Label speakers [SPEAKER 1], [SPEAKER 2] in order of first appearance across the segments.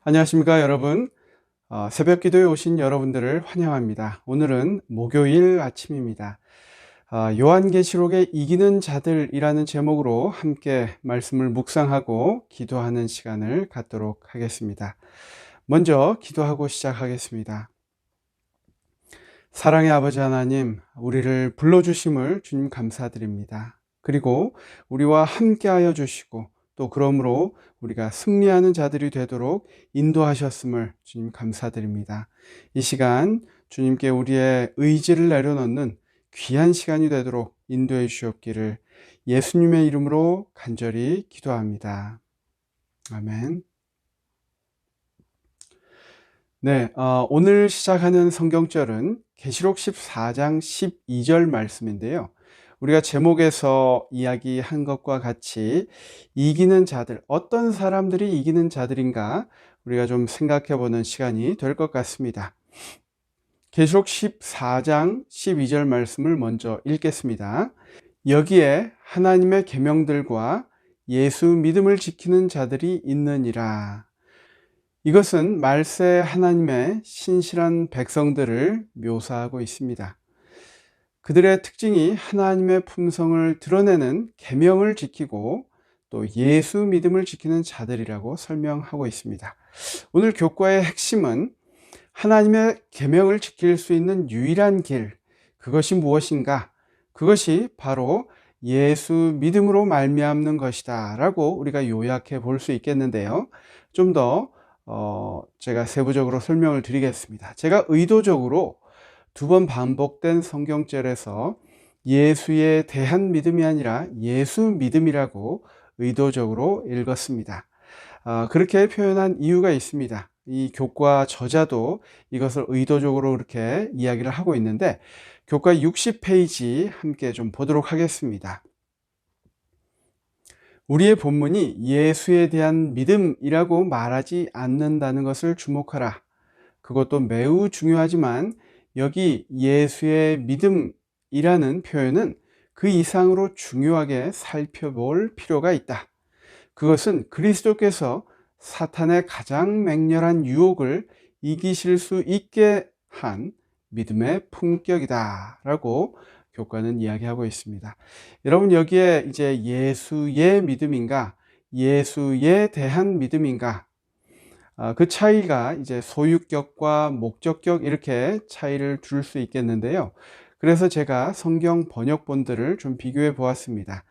[SPEAKER 1] 안녕하십니까 여러분. 새벽 기도에 오신 여러분들을 환영합니다. 오늘은 목요일 아침입니다. 요한계시록의 이기는 자들이라는 제목으로 함께 말씀을 묵상하고 기도하는 시간을 갖도록 하겠습니다. 먼저 기도하고 시작하겠습니다. 사랑의 아버지 하나님, 우리를 불러주심을 주님 감사드립니다. 그리고 우리와 함께하여 주시고 또 그러므로 우리가 승리하는 자들이 되도록 인도하셨음을 주님 감사드립니다. 이 시간 주님께 우리의 의지를 내려놓는 귀한 시간이 되도록 인도해 주시옵기를 예수님의 이름으로 간절히 기도합니다. 아멘. 네, 오늘 시작하는 성경절은 계시록 14장 12절 말씀인데요. 우리가 제목에서 이야기한 것과 같이 이기는 자들, 어떤 사람들이 이기는 자들인가 우리가 좀 생각해 보는 시간이 될 것 같습니다. 계시록 14장 12절 말씀을 먼저 읽겠습니다. 여기에 하나님의 계명들과 예수 믿음을 지키는 자들이 있느니라. 이것은 말세 하나님의 신실한 백성들을 묘사하고 있습니다. 그들의 특징이 하나님의 품성을 드러내는 계명을 지키고 또 예수 믿음을 지키는 자들이라고 설명하고 있습니다. 오늘 교과의 핵심은 하나님의 계명을 지킬 수 있는 유일한 길, 그것이 무엇인가? 그것이 바로 예수 믿음으로 말미암는 것이다 라고 우리가 요약해 볼 수 있겠는데요. 좀 더 제가 세부적으로 설명을 드리겠습니다. 제가 의도적으로 두 번 반복된 성경절에서 예수에 대한 믿음이 아니라 예수 믿음이라고 의도적으로 읽었습니다. 그렇게 표현한 이유가 있습니다. 이 교과 저자도 이것을 의도적으로 그렇게 이야기를 하고 있는데 교과 60페이지 함께 좀 보도록 하겠습니다. 우리의 본문이 예수에 대한 믿음이라고 말하지 않는다는 것을 주목하라. 그것도 매우 중요하지만 여기 예수의 믿음이라는 표현은 그 이상으로 중요하게 살펴볼 필요가 있다. 그것은 그리스도께서 사탄의 가장 맹렬한 유혹을 이기실 수 있게 한 믿음의 품격이다 라고 교과는 이야기하고 있습니다. 여러분, 여기에 이제 예수의 믿음인가 예수에 대한 믿음인가, 그 차이가 이제 소유격과 목적격 이렇게 차이를 둘 수 있겠는데요. 그래서 제가 성경 번역본들을 좀 비교해 보았습니다.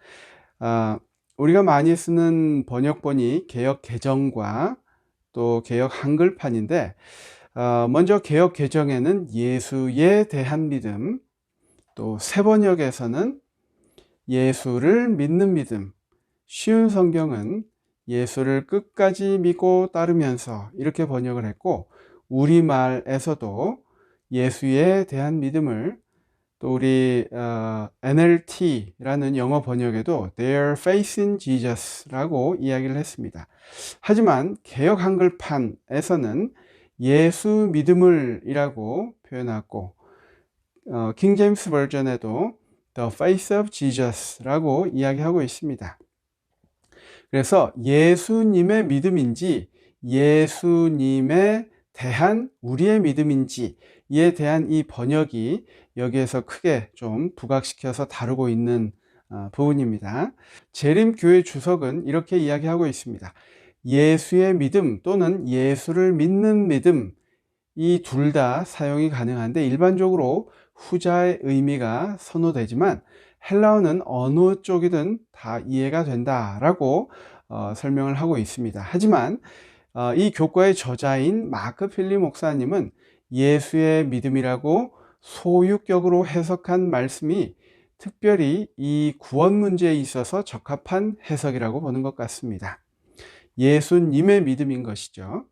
[SPEAKER 1] 우리가 많이 쓰는 번역본이 개역 개정과 또 개역 한글판인데, 먼저 개역 개정에는 예수에 대한 믿음, 또 새번역에서는 예수를 믿는 믿음, 쉬운 성경은 예수를 끝까지 믿고 따르면서 이렇게 번역을 했고, 우리말에서도 예수에 대한 믿음을 또 우리 NLT라는 영어 번역에도 Their faith in Jesus라고 이야기를 했습니다. 하지만 개역 한글판에서는 예수 믿음을 이라고 표현하고, 킹 제임스 버전에도 The faith of Jesus라고 이야기하고 있습니다. 그래서 예수님의 믿음인지 예수님에 대한 우리의 믿음인지에 대한 이 번역이 여기에서 크게 좀 부각시켜서 다루고 있는 부분입니다. 재림교회 주석은 이렇게 이야기하고 있습니다. 예수의 믿음 또는 예수를 믿는 믿음, 이 둘 다 사용이 가능한데 일반적으로 후자의 의미가 선호되지만 헬라어는 어느 쪽이든 다 이해가 된다라고 설명을 하고 있습니다. 하지만 이 교과의 저자인 마크 필리 목사님은 예수의 믿음이라고 소유격으로 해석한 말씀이 특별히 이 구원 문제에 있어서 적합한 해석이라고 보는 것 같습니다. 예수님의 믿음인 것이죠.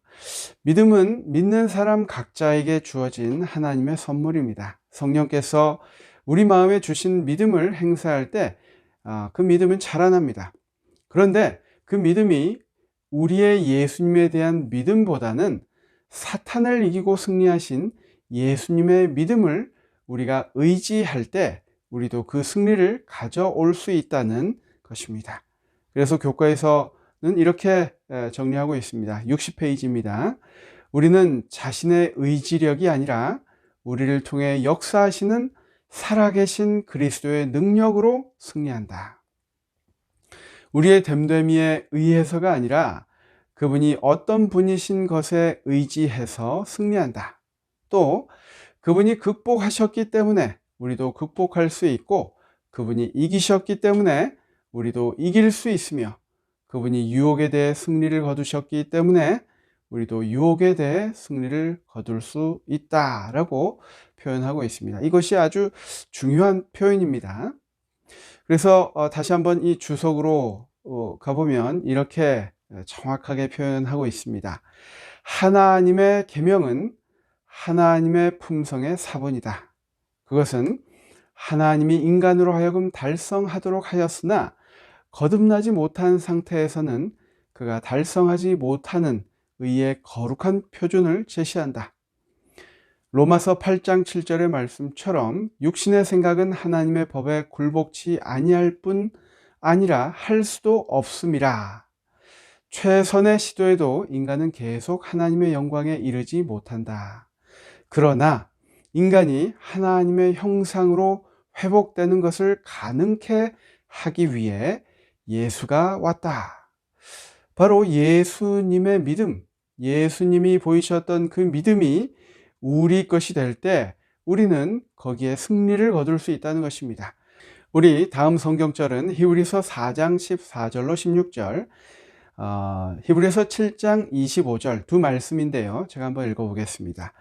[SPEAKER 1] 믿음은 믿는 사람 각자에게 주어진 하나님의 선물입니다. 성령께서 우리 마음에 주신 믿음을 행사할 때 그 믿음은 자라납니다. 그런데 그 믿음이 우리의 예수님에 대한 믿음보다는 사탄을 이기고 승리하신 예수님의 믿음을 우리가 의지할 때 우리도 그 승리를 가져올 수 있다는 것입니다. 그래서 교과에서 이렇게 정리하고 있습니다. 60페이지입니다. 우리는 자신의 의지력이 아니라 우리를 통해 역사하시는 살아계신 그리스도의 능력으로 승리한다. 우리의 됨됨이에 의해서가 아니라 그분이 어떤 분이신 것에 의지해서 승리한다. 또 그분이 극복하셨기 때문에 우리도 극복할 수 있고, 그분이 이기셨기 때문에 우리도 이길 수 있으며, 그분이 유혹에 대해 승리를 거두셨기 때문에 우리도 유혹에 대해 승리를 거둘 수 있다라고 표현하고 있습니다. 이것이 아주 중요한 표현입니다. 그래서 다시 한번 이 주석으로 가보면 이렇게 정확하게 표현하고 있습니다. 하나님의 계명은 하나님의 품성의 사본이다. 그것은 하나님이 인간으로 하여금 달성하도록 하였으나 거듭나지 못한 상태에서는 그가 달성하지 못하는 의의 거룩한 표준을 제시한다. 로마서 8장 7절의 말씀처럼 육신의 생각은 하나님의 법에 굴복치 아니할 뿐 아니라 할 수도 없음이라. 최선의 시도에도 인간은 계속 하나님의 영광에 이르지 못한다. 그러나 인간이 하나님의 형상으로 회복되는 것을 가능케 하기 위해 예수가 왔다. 바로 예수님의 믿음, 예수님이 보이셨던 그 믿음이 우리 것이 될 때 우리는 거기에 승리를 거둘 수 있다는 것입니다. 우리 다음 성경절은 히브리서 4장 14절로 16절, 히브리서 7장 25절 두 말씀인데요. 제가 한번 읽어보겠습니다.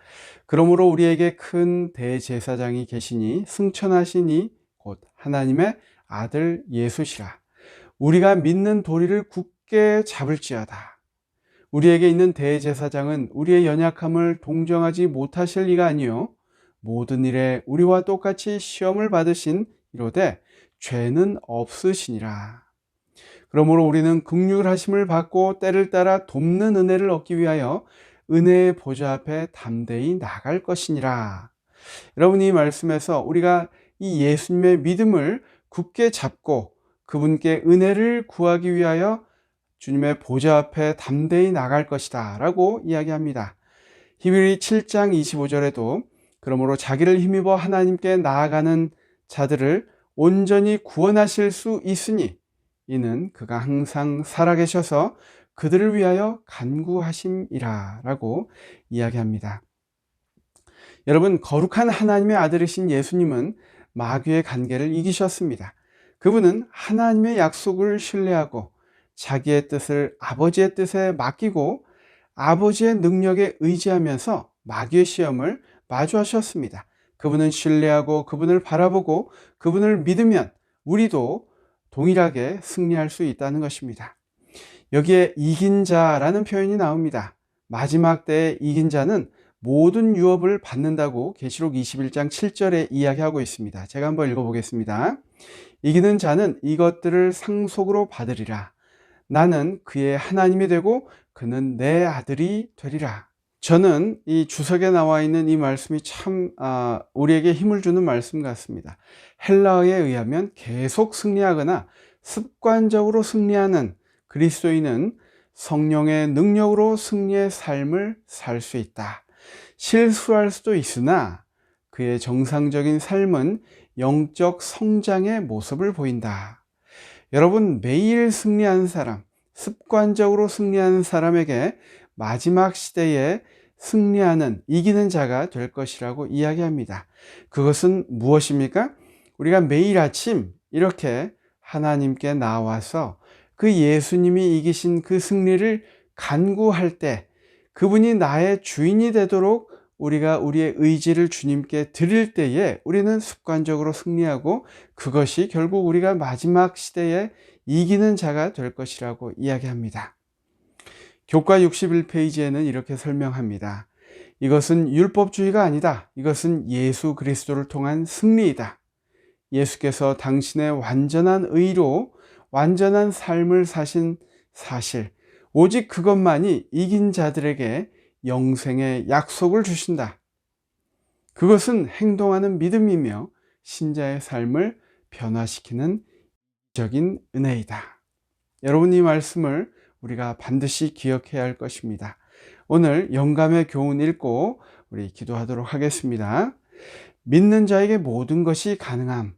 [SPEAKER 1] 그러므로 우리에게 큰 대제사장이 계시니 승천하시니 곧 하나님의 아들 예수시라. 우리가 믿는 도리를 굳게 잡을지어다. 우리에게 있는 대제사장은 우리의 연약함을 동정하지 못하실 리가 아니요 모든 일에 우리와 똑같이 시험을 받으신 이로되 죄는 없으시니라. 그러므로 우리는 긍휼 하심을 받고 때를 따라 돕는 은혜를 얻기 위하여 은혜의 보좌 앞에 담대히 나갈 것이니라. 여러분, 이 말씀에서 우리가 이 예수님의 믿음을 굳게 잡고 그분께 은혜를 구하기 위하여 주님의 보좌 앞에 담대히 나갈 것이다 라고 이야기합니다. 히브리 7장 25절에도 그러므로 자기를 힘입어 하나님께 나아가는 자들을 온전히 구원하실 수 있으니 이는 그가 항상 살아계셔서 그들을 위하여 간구하심이라 라고 이야기합니다. 여러분, 거룩한 하나님의 아들이신 예수님은 마귀의 관계를 이기셨습니다. 그분은 하나님의 약속을 신뢰하고 자기의 뜻을 아버지의 뜻에 맡기고 아버지의 능력에 의지하면서 마귀의 시험을 마주하셨습니다. 그분은 신뢰하고 그분을 바라보고 그분을 믿으면 우리도 동일하게 승리할 수 있다는 것입니다. 여기에 이긴 자라는 표현이 나옵니다. 마지막 때에 이긴 자는 모든 유업을 받는다고 계시록 21장 7절에 이야기하고 있습니다. 제가 한번 읽어보겠습니다. 이기는 자는 이것들을 상속으로 받으리라. 나는 그의 하나님이 되고 그는 내 아들이 되리라. 저는 이 주석에 나와 있는 이 말씀이 참 우리에게 힘을 주는 말씀 같습니다. 헬라어에 의하면 계속 승리하거나 습관적으로 승리하는 그리스도인은 성령의 능력으로 승리의 삶을 살 수 있다. 실수할 수도 있으나 그의 정상적인 삶은 영적 성장의 모습을 보인다. 여러분, 매일 승리하는 사람, 습관적으로 승리하는 사람에게 마지막 시대에 승리하는, 이기는 자가 될 것이라고 이야기합니다. 그것은 무엇입니까? 우리가 매일 아침 이렇게 하나님께 나와서 그 예수님이 이기신 그 승리를 간구할 때, 그분이 나의 주인이 되도록 우리가 우리의 의지를 주님께 드릴 때에 우리는 습관적으로 승리하고 그것이 결국 우리가 마지막 시대에 이기는 자가 될 것이라고 이야기합니다. 교과 61페이지에는 이렇게 설명합니다. 이것은 율법주의가 아니다. 이것은 예수 그리스도를 통한 승리이다. 예수께서 당신의 완전한 의로 완전한 삶을 사신 사실, 오직 그것만이 이긴 자들에게 영생의 약속을 주신다. 그것은 행동하는 믿음이며 신자의 삶을 변화시키는 적인 은혜이다. 여러분, 이 말씀을 우리가 반드시 기억해야 할 것입니다. 오늘 영감의 교훈 읽고 우리 기도하도록 하겠습니다. 믿는 자에게 모든 것이 가능함.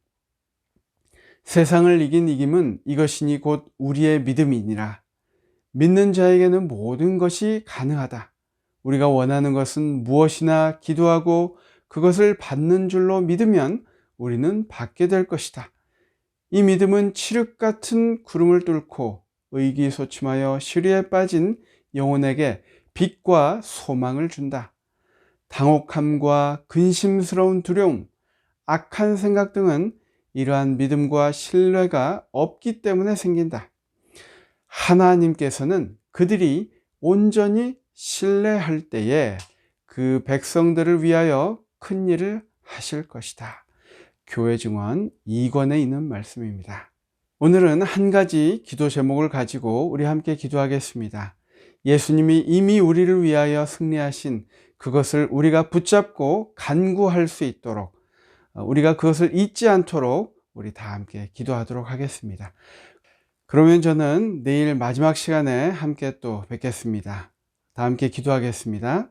[SPEAKER 1] 세상을 이긴 이김은 이것이니 곧 우리의 믿음이니라. 믿는 자에게는 모든 것이 가능하다. 우리가 원하는 것은 무엇이나 기도하고 그것을 받는 줄로 믿으면 우리는 받게 될 것이다. 이 믿음은 칠흑 같은 구름을 뚫고 의기소침하여 시리에 빠진 영혼에게 빛과 소망을 준다. 당혹함과 근심스러운 두려움, 악한 생각 등은 이러한 믿음과 신뢰가 없기 때문에 생긴다. 하나님께서는 그들이 온전히 신뢰할 때에 그 백성들을 위하여 큰 일을 하실 것이다. 교회 증언 2권에 있는 말씀입니다. 오늘은 한 가지 기도 제목을 가지고 우리 함께 기도하겠습니다. 예수님이 이미 우리를 위하여 승리하신 그것을 우리가 붙잡고 간구할 수 있도록, 우리가 그것을 잊지 않도록 우리 다 함께 기도하도록 하겠습니다. 그러면 저는 내일 마지막 시간에 함께 또 뵙겠습니다. 다 함께 기도하겠습니다.